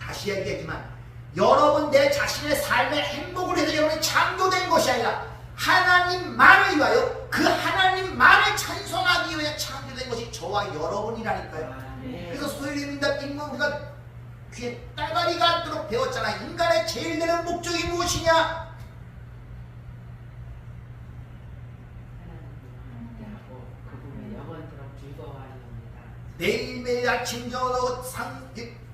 다시 얘기하지만 여러분 내 자신의 삶의 행복을 위해서 여러분이 창조된 것이 아니라 하나님만을 위하여 그 하나님만을 찬송하기 위해 창조된 것이 저와 여러분이라니까요. 그래서 소유림인가 인문 우리가 귀에 딸가리가 않도록 배웠잖아. 인간의 제일 되는 목적이 무엇이냐? 매일매일 아침 저녁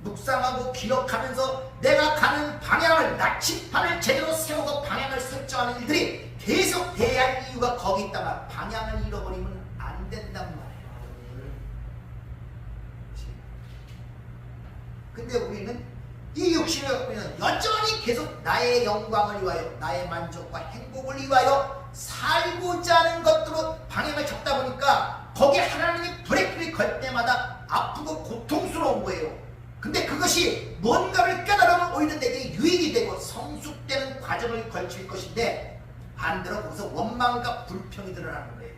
묵상하고 기록하면서 내가 가는 방향을 나침판을 제대로 세우고 방향을 설정하는 일들이 계속 돼야 할 이유가 거기 있다가 방향을 잃어버리면 안 된단 말이에요. 근데 우리는 이 육신을 갖고 있는 여전히 계속 나의 영광을 위하여 나의 만족과 행복을 위하여 살고자 하는 것들로 방향을 잡다 보니까 거기에 하나님이 브레이크를 걸 때마다 아프고 고통스러운 거예요. 근데 그것이 뭔가를 깨달으면 오히려 내게 유익이 되고 성숙되는 과정을 걸칠 것인데 반대로 거기서 원망과 불평이 드러나는 거예요.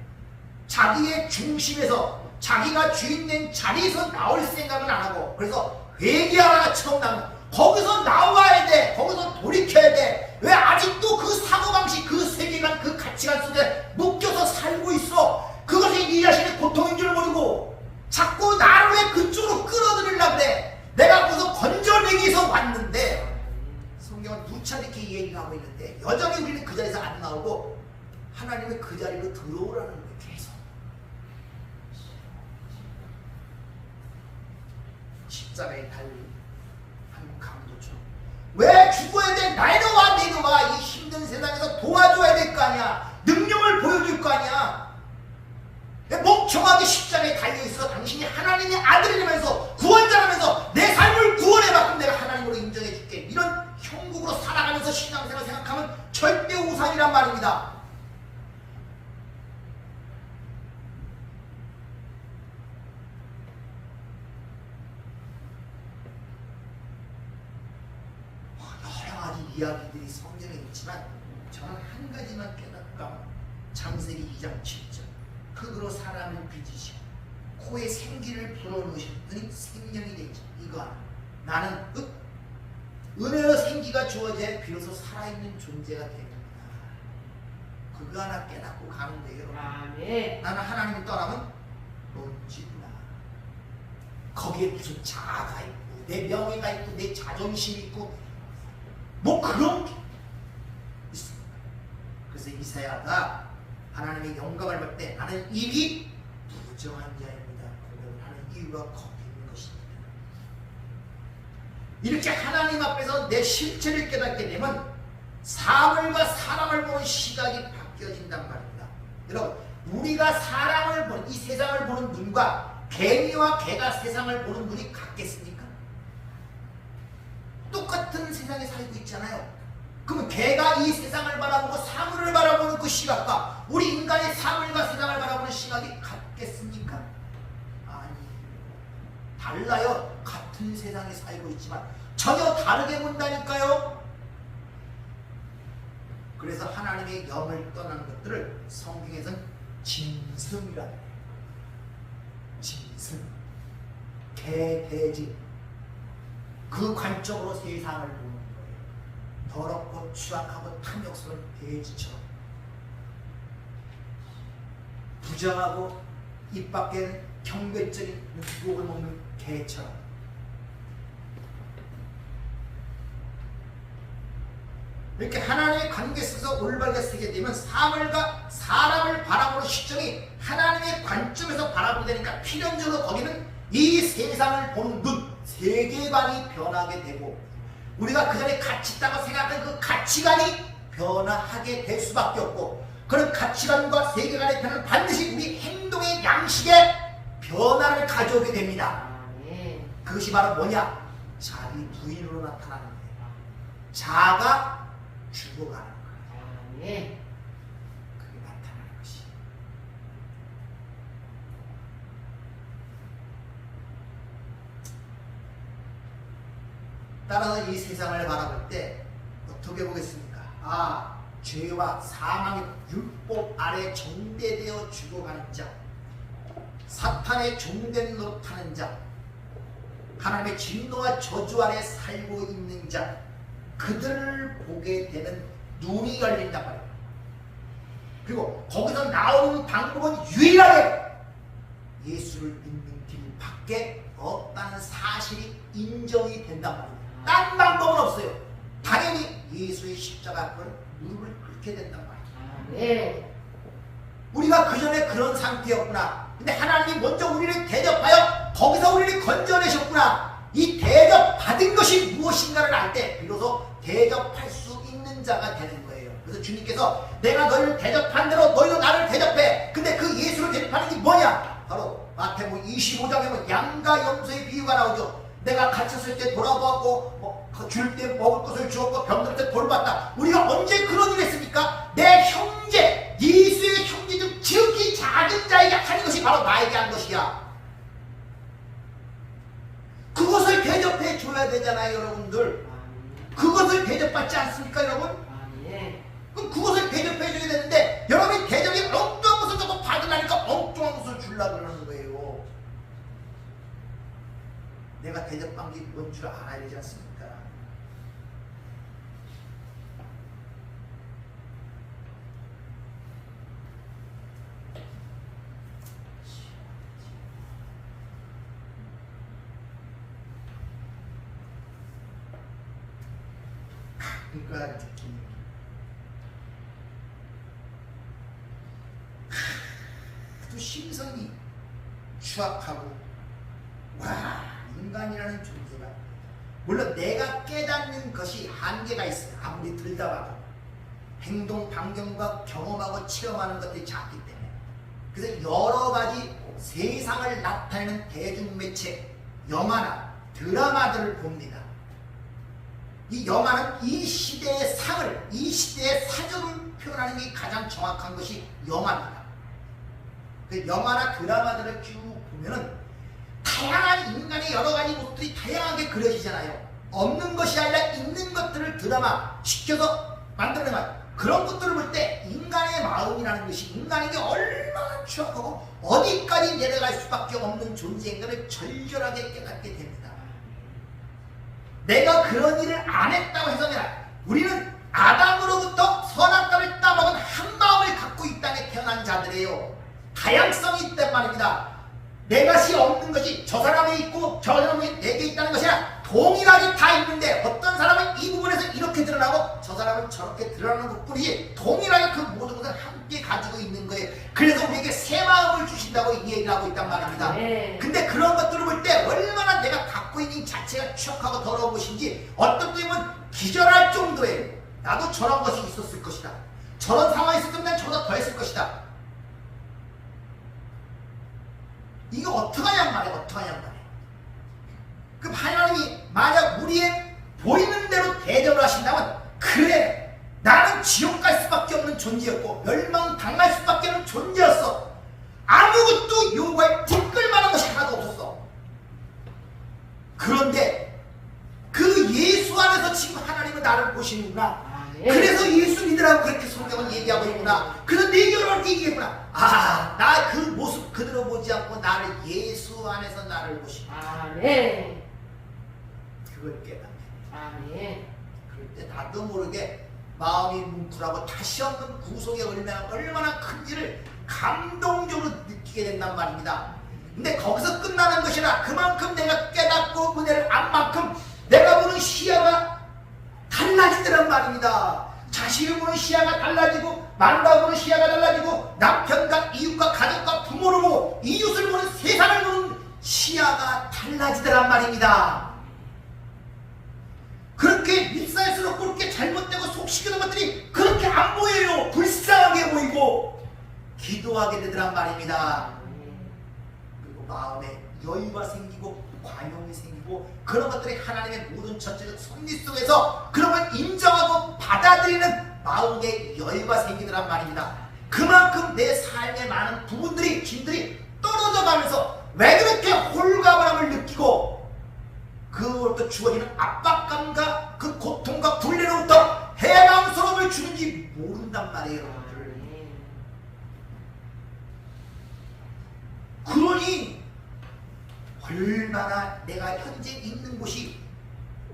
자기의 중심에서 자기가 주인된 자리에서 나올 생각은 안 하고, 그래서 회개하라가 처음 나오는, 거기서 나와야 돼. 거기서 돌이켜야 돼. 왜 아직도 그 사고방식, 그 세계관, 그 가치관 속에 묶여서 살고 있어? 그것이 네 자신의 고통인 줄 모르고 자꾸 나를 왜 그쪽으로 끌어들이려고 그래? 내가 거기서 건져내기 위해서 왔는데, 성경은 누차 이렇게 얘기하고 있는데 여전히 우리는 그 자리에서 안 나오고 하나님은 그 자리로 들어오라는 거예요. 계속 십자가에 달린 한 강도처럼 왜 죽어야 돼? 내려와 내려와. 이 힘든 세상에서 도와줘야 될 거 아니야. 능력을 보여줄 거 아니야. 멍청하게 십자가에 달려있어. 당신이 하나님의 아들이라면서 구원자라면서 내 삶을 구원해봐. 그럼 내가 하나님으로 인정해줄게. 이런 형국으로 살아가면서 신앙생활 생각하면 절대 우상이란 말입니다. 여러 가지 이야기들이 성경에 있지만 저는 한 가지만 깨닫고, 창세기 2장 7절, 흙으로 사람을 빚으시고 코에 생기를 불어넣으셨더니 생명이 되지. 이거 하나. 나는 은혜로 생기가 주어져 비로소 살아있는 존재가 됩니다. 그거 하나 깨닫고 가는 거예요. 아멘. 나는 하나님을 떠나면 먼지구나. 거기에 무슨 자아가 있고 내 명예가 있고 내 자존심이 있고 뭐 그런 게 있습니다. 그래서 이사야가 하나님의 영광을 볼 때 나는 입이 부정한 자입니다. 고백을 하는 이유가 거기 있는 것입니다. 이렇게 하나님 앞에서 내 실체를 깨닫게 되면 사물과 사람을 보는 시각이 바뀌어진단 말입니다. 여러분, 우리가 사람을 보는, 이 세상을 보는 눈과 개미와 개가 세상을 보는 눈이 같겠습니까? 똑같은 세상에 살고 있잖아요. 그러면 개가 이 세상을 바라보고 사물을 바라보는 그 시각과 우리 인간의 사물과 세상을 바라보는 시각이 같겠습니까? 아니, 달라요. 같은 세상에 살고 있지만 전혀 다르게 본다니까요. 그래서 하나님의 영을 떠나는 것들을 성경에서는 짐승이라 해요. 짐승, 개, 돼지, 그 관점으로 세상을 보는 거예요. 더럽고 추악하고 탐욕스러운 돼지처럼, 부정하고 입 밖에는 경배적인 유혹을 먹는 개처럼. 이렇게 하나님의 관계 속에서 올바르게 쓰게 되면 사물과 사람을 바라보는 시점이 하나님의 관점에서 바라보게 되니까 필연적으로 거기는 이 세상을 보는 눈, 세계관이 변하게 되고 우리가 그전에 가치 있다고 생각했던 그 가치관이 변화하게 될 수밖에 없고, 그런 가치관과 세계관의 변화는 반드시 우리 행동의 양식에 변화를 가져오게 됩니다. 그것이 바로 뭐냐? 자기 부인으로 나타나는 거예요. 자아가 죽어가는 거예요. 그게 나타나는 것이. 따라서 이 세상을 바라볼 때 어떻게 보겠습니까? 아, 죄와 사망의 율법 아래 정대되어 죽어가는 자, 사탄의 종된 노릇하는 자, 하나님의 진노와 저주 아래 살고 있는 자, 그들을 보게 되는 눈이 열린단 말이에요. 그리고 거기서 나오는 방법은 유일하게 예수를 믿는 길밖에 없다는 사실이 인정이 된단 말이에요. 딴 방법은 없어요. 당연히 예수의 십자가 앞을 무릎을 꿇게 된단 말이에요. 우리가 그전에 그런 상태였구나. 근데 하나님이 먼저 우리를 대접하여 거기서 우리를 건져내셨구나. 이 대접받은 것이 무엇인가를 알 때 비로소 대접할 수 있는 자가 되는 거예요. 그래서 주님께서 내가 너희를 대접한 대로 너희도 나를 대접해. 근데 그 예수를 대접하는 게 뭐냐? 바로 마태복음 25장에 보면 양과 염소의 비유가 나오죠. 내가 갇혔을 때 돌아보았고 줄 때 먹을 것을 주었고 병들 때 돌봤다. 우리가 언제 그런 일을 했습니까? 내 형제, 예수의 형제 중 지극히 작은 자에게 하는 것이 바로 나에게 한 것이야. 그것을 대접해 줘야 되잖아요, 여러분들. 그것을 대접받지 않습니까, 여러분? 그럼 그것을 대접해 줘야 되는데 여러분이 대접이 엉뚱한 것을 조금 받으려니까 주려고 그러는 거예요. 내가 대접한 게 뭔 줄 알아야 되지 않습니까? 그러니까 느낌이 또 심성이 추악하고 와 인간이라는 존재가 물론 내가 깨닫는 것이 한계가 있어요. 아무리 들다봐도 행동 반경과 경험하고 체험하는 것들이 작기 때문에 그래서 여러 가지 세상을 나타내는 대중매체 영화나 드라마들을 봅니다. 이 영화는 이 시대의 상을 이 시대의 사정을 표현하는 게 가장 정확한 것이 영화입니다. 그 영화나 드라마들을 쭉 보면은 다양한 인간의 여러 가지 모습들이 다양하게 그려지잖아요. 없는 것이 아니라 있는 것들을 드라마 시켜서 만들어내면 그런 것들을 볼 때 인간의 마음이라는 것이 인간에게 얼마나 추악하고 어디까지 내려갈 수밖에 없는 존재인가를 절절하게 깨닫게 됩니다. 내가 그런 일을 안 했다고 해서 아니라 우리는 아담으로부터 선악과를 따먹은 한 마음을 갖고 이 땅에 태어난 자들이에요. 다양성이 있단 말입니다. 내 것이 없는 것이 저 사람에 있고 저 사람이 내게 있다는 것이 아니라 동일하게 다 있는데 어떤 사람은 이 부분에서 이렇게 드러나고 저 사람은 저렇게 드러나는 것뿐이지 동일하게 그 모든 것을 함께 가지고 있는 거예요. 그래서 우리에게 새 마음을 주신다고 이 얘기를 하고 있단 말입니다. 네. 근데 그런 것들을 볼 때 얼마나 내가 갖고 있는 자체가 추악하고 더러운 것인지 어떤 때는 기절할 정도예요. 나도 저런 것이 있었을 것이다. 저런 상황이 있었으면 난 저보다 더 했을 것이다. 이거 어떡하냔 말이야. 어떡하냔 말이야. 그럼 하나님이 만약 우리의 보이는 대로 대접을 하신다면 그래 나는 지옥 갈 수밖에 없는 존재였고 멸망당할 수밖에 없는 존재였어. 아무것도 요구할 티끌만한 것이 하나도 없었어. 그런데 그 예수 안에서 지금 하나님은 나를 보시는구나. 그래서 예수 믿으라고 그렇게 성경은 얘기하고 있구나. 그래서 내 결혼을 얘기했구나. 아, 나 그 모습 그대로 보지 않고 나를 예수 안에서 나를 보시구나. 아멘. 그걸 깨닫네. 아멘. 그럴 때 나도 모르게 마음이 뭉클하고 다시 없는 구속의 얼마나 큰지를 감동적으로 느끼게 된단 말입니다. 근데 거기서 끝나는 것이 아니라 그만큼 내가 깨닫고 은혜를 안 만큼 내가 보는 시야가 달라지더란 말입니다. 자신을 보는 시야가 달라지고 만나고 보는 시야가 달라지고 남편과 이웃과 가족과 부모를 보고 이웃을 보는 세상을 보는 시야가 달라지더란 말입니다. 그렇게 밉살스럽고 그렇게 잘못되고 속시키는 것들이 그렇게 안 보여요. 불쌍하게 보이고 기도하게 되더란 말입니다. 그리고 마음에 여유가 생기고 관용이 생기고 그런 것들이 하나님의 모든 전체적 섭리 속에서 그런 걸 인정하고 받아들이는 마음의 여유가 생기더란 말입니다. 그만큼 내 삶의 많은 부분들이 짐들이 떨어져 가면서 왜 그렇게 홀가분함을 느끼고 그로부터 주어지는 압박감과 그 고통과 분리로부터 해방스러움을 주는지 모른단 말이에요, 여러분들. 그러니 얼마나 내가 현재 있는 곳이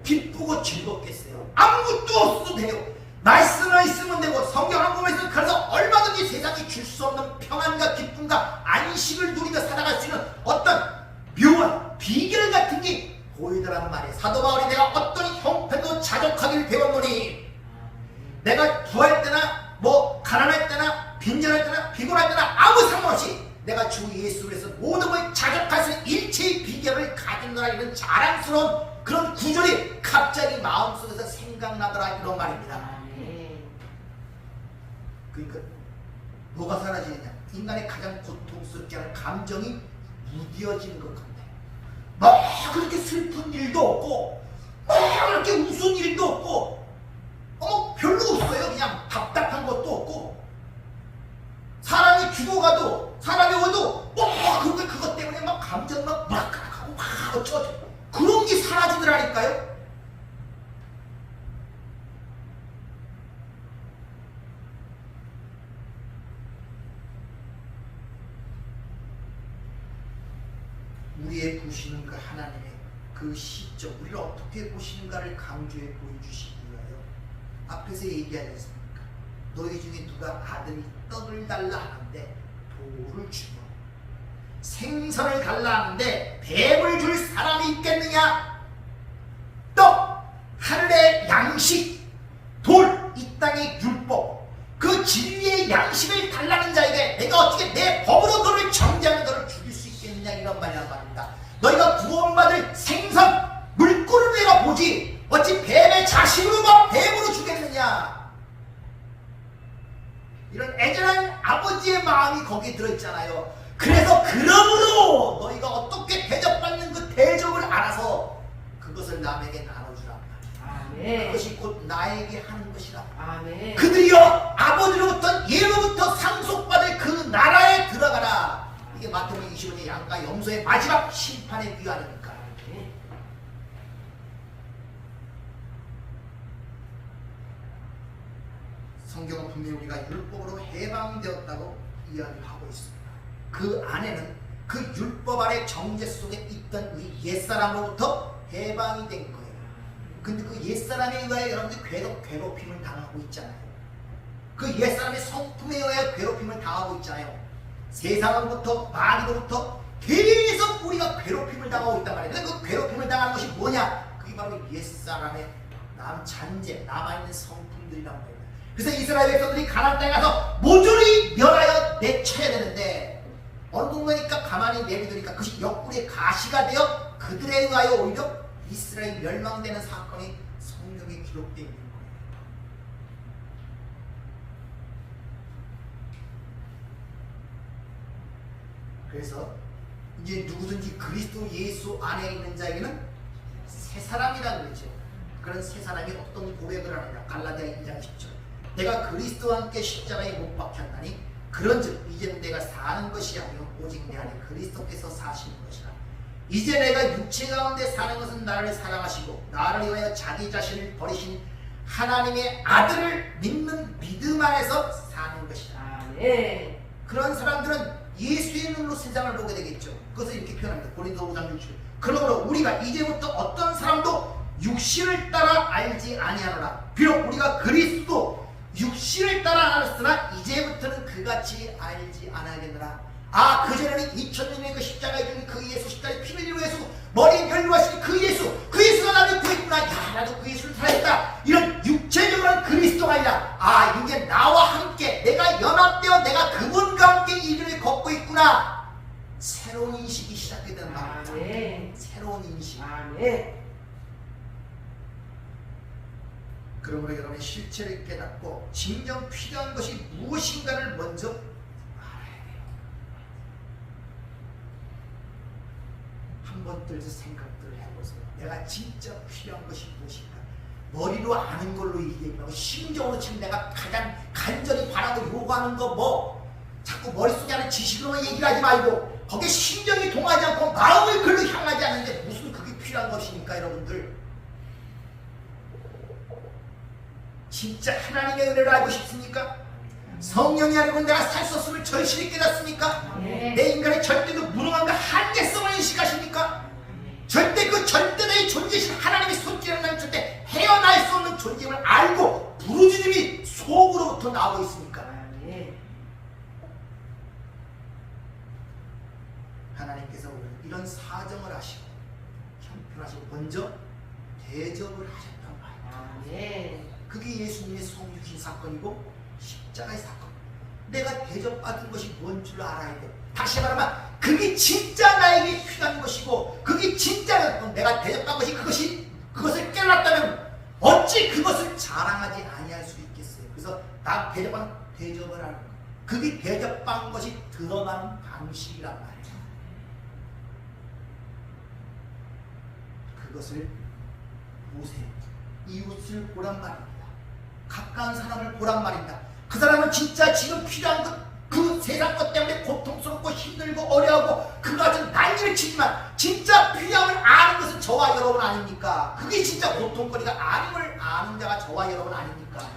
기쁘고 즐겁겠어요. 아무것도 없어도 돼요. 말씀만 있으면 되고 성경 한 권만 있으면 그래서 얼마든지 세상이 줄 수 없는 평안과 기쁨과 안식을 누리며 살아갈 수 있는 어떤 묘한 비결 같은 게 보이더란 말이에요. 사도 바울이 내가 어떤 형편도 자족하기를 배웠노니 내가 부할 때나 뭐 가난할 때나 빈전할 때나 피곤할 때나 아무 상관없이 내가 주 예수를 해서 모든 걸 자족할 수 있는 일체의 비결을 가진 거라 이런 자랑스러운 그런 구절이 갑자기 마음속에서 생각나더라 이런 말입니다. 그러니까 뭐가 사라지느냐? 인간의 가장 고통스럽게 하는 감정이 무뎌지는 것 같아요. 막 그렇게 슬픈 일도 없고 막 그렇게 웃은 일도 없고 별로 없어요. 그냥 답답한 것도 없고 사람이 죽어가도 사람이 와도 그것 때문에 막 감정 막 하고 막 어쩌고 그런 게 사라지더라니까요. 우리의 보시는 그 하나님의 그 시점, 우리를 어떻게 보시는가를 강조해 보여주시기 위하여 앞에서 얘기하지 않습니까? 너희 중에 누가 아들이 떡을 달라 하는데 돌을 주며, 생선을 달라 하는데 뱀을 줄 사람이 있겠느냐? 떡, 하늘의 양식, 돌, 이 땅의 율법, 그 진리의 양식을 달라는 자에게 내가 어떻게 내 법으로 너를 정죄하는 너를 죽일 수 있겠느냐, 이런 말이란 말입니다. 너희가 구원받을 생선, 물고를 내가 보지 어찌 뱀의 자식으로 막 뱀으로 주겠느냐. 이런 애절한 아버지의 마음이 거기에 들어있잖아요. 그래서 그러므로 너희가 어떻게 대접받는 그 대접을 알아서 그것을 남에게 나눠주라. 아멘. 그것이 곧 나에게 하는 것이라. 아멘. 그들이여 아버지로부터 예로부터 상속받을 그 나라에 들어가라. 이게 마태복음 25년 양가 염소의 마지막 심판의 비유 아닙니까? 아멘. 성경은 분명히 우리가 율법으로 해방되었다고 이야기를 하고 있습니다. 그 안에는 그 율법 아래 정죄 속에 있던 우리 옛사람으로부터 해방이 된 거예요. 근데 그 옛사람에 의하여 여러분들이 괴롭힘을 당하고 있잖아요. 그 옛사람의 성품에 의하여 괴롭힘을 당하고 있잖아요. 세상으로부터 마귀로부터 계속 우리가 괴롭힘을 당하고 있단 말이에요. 근데 그 괴롭힘을 당하는 것이 뭐냐? 그게 바로 옛사람의 잔재, 남아있는 성품들이란 말이에요. 그래서 이스라엘 백성들이 가나안 땅에 가서 모조리 멸하여 내쳐야 되는데 어느 동네니까 가만히 내비두니까 그것이 옆구리에 가시가 되어 그들에 의하여 오히려 이스라엘이 멸망되는 사건이 성경에 기록되어 있는 거예요. 그래서 이제 누구든지 그리스도 예수 안에 있는 자에게는 새 사람이라는 거죠. 그런 새 사람이 어떤 고백을 하느냐. 갈라디아 2장 10절. 내가 그리스도와 함께 십자가에 못 박혔나니 그런즉 이제는 내가 사는 것이 아니요 오직 내 안에 그리스도께서 사시는 것이라. 이제 내가 육체 가운데 사는 것은 나를 사랑하시고 나를 위하여 자기 자신을 버리신 하나님의 아들을 믿는 믿음 안에서 사는 것이라. 아멘. 그런 사람들은 예수의 눈으로 세상을 보게 되겠죠. 그것을 이렇게 표현합니다. 고린도 5장 6절. 그러므로 우리가 이제부터 어떤 사람도 육신을 따라 알지 아니하노라. 비록 우리가 그리스도 육신을 따라 알았으나 이제부터는 그같이 알지 않아야겠노라. 아, 그전에는 2000년의 그 십자가에 죽은 그 예수, 십자가에 피 흘리고 예수, 머리에 멸류하신 그 예수가 나를 구했구나. 야, 나도 그 예수를 살았다. 이런 육체적으로는 그리스도가 아니라 아, 이제 나와 함께 내가 연합되어 내가 그분과 함께 이 길을 걷고 있구나. 새로운 인식이 시작되게 되는 말입니다. 아멘. 새로운 인식. 아멘. 그러므로 여러분의 실체를 깨닫고 진정 필요한 것이 무엇인가를 먼저 알아야 돼요. 한번 들어서 생각들을 해보세요. 내가 진짜 필요한 것이 무엇인가. 머리로 아는 걸로 얘기하고 심정으로 지금 내가 가장 간절히 바라고 요구하는 거 뭐 자꾸 머릿속에 하는 지식으로만 얘기를 하지 말고 거기에 심정이 동하지 않고 마음을 글로 향하지 않는데 무슨 그게 필요한 것입니까, 여러분들? 진짜 하나님의 은혜를 알고 싶습니까? 성령이 아니고 내가 살 수 없음을 절실히 깨닫습니까? 내 인간의 절대로 무능함과 한계성을 인식하십니까? 절대 그 절대의 존재이신 하나님의 손길을 나는 절대 헤어날 수 없는 존재임을 알고 부르짖음이 속으로부터 나오고 있습니까? 하나님께서 오늘 이런 사정을 하시고 형편하시고 먼저 대접을 하셨단 말이에요. 그게 예수님의 성육신 사건이고 십자가의 사건. 내가 대접받은 것이 뭔 줄 알아야 돼. 다시 말하면 그게 진짜 나에게 필요한 것이고 그게 진짜 내가 대접받은 것이 그것을 깨달았다면 어찌 그것을 자랑하지 아니할 수 있겠어요. 그래서 나 대접받은 대접을 하는 거. 그게 대접받은 것이 드러나는 방식이란 말이에요. 그것을 보세요. 이웃을 보란 말입니다. 가까운 사람을 보란 말입니다. 그 사람은 진짜 지금 필요한 그 세상 것 때문에 고통스럽고 힘들고 어려워하고 그가 좀 난리를 치지만 진짜 필요함을 아는 것은 저와 여러분 아닙니까? 그게 진짜 고통거리가 아님을 아는 자가 저와 여러분 아닙니까?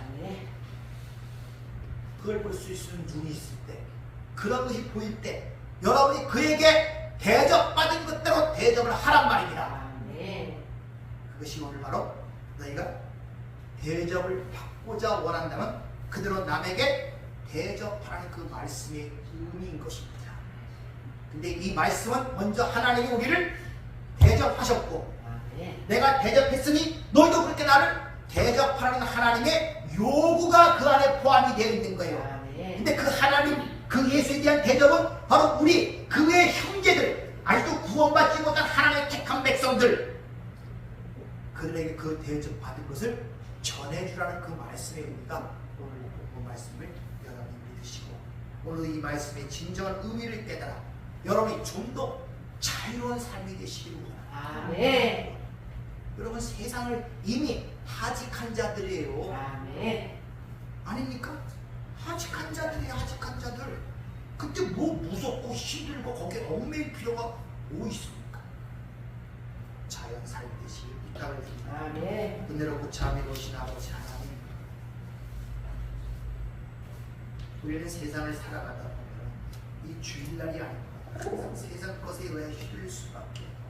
그걸 볼 수 있는 눈이 있을 때, 그런 것이 보일 때 여러분이 그에게 대접받은 것대로 대접을 하란 말입니다. 아멘. 그것이 오늘 바로 너희가 대접을 받고자 원한다면 그대로 남에게 대접하라는 그 말씀의 의미인 것입니다. 근데 이 말씀은 먼저 하나님이 우리를 대접하셨고 아멘. 내가 대접했으니 너희도 그렇게 나를 대접하라는 하나님의 요구가 그 안에 포함이 되어 있는 거예요. 아멘. 근데 그 하나님, 그 예수에 대한 대접은 바로 우리 그 외의 형제들, 아직도 구원받지 못한 하나님의 택한 백성들, 그들에게 그 대접받은 것을 전해주라는 그 말씀의 의미가 오늘 그 말씀을 여러분이 믿으시고 오늘 이 말씀의 진정한 의미를 깨달아 여러분이 좀 더 자유로운 삶이 되시기를 원합니다. 아멘. 여러분 세상을 이미 하직한 자들이에요. 아멘. 아닙니까? 하직한 자들이에요. 하직한 자들. 근데 뭐 무섭고 힘들고 거기에 얽매일 필요가 뭐 있습니까? 자연 살듯이 부탁을 드립니다. 아멘. 은혜롭고 자비로우신 아버지 하나님, 우리는 세상을 살아가다 보면 이 주일날이 아닙니다. 항상 세상 것에 의해 휘둘릴 수밖에 없고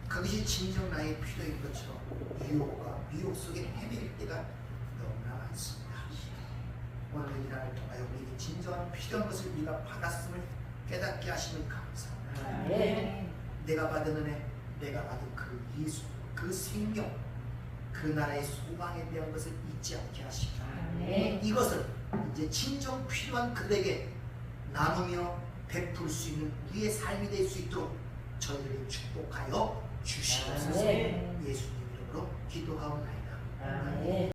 그것이 진정 나의 필요인 것처럼 유혹과 미혹 속에 헤맬 때가 너무나 많습니다. 오늘 이 날을 통하여 우리에게 진정한 필요한 것을 우리가 받았음을 깨닫게 하시면 감사합니다. 아멘. 내가 받은 은혜, 내가 받은 그 예수, 그 생명, 그 나라의 소망에 대한 것을 잊지 않게 하시고 아멘. 이것을 이제 진정 필요한 그들에게 나누며 베풀 수 있는 우리의 삶이 될 수 있도록 저희를 축복하여 주시옵소서. 아멘. 예수님 이름으로 기도하옵나이다. 아멘.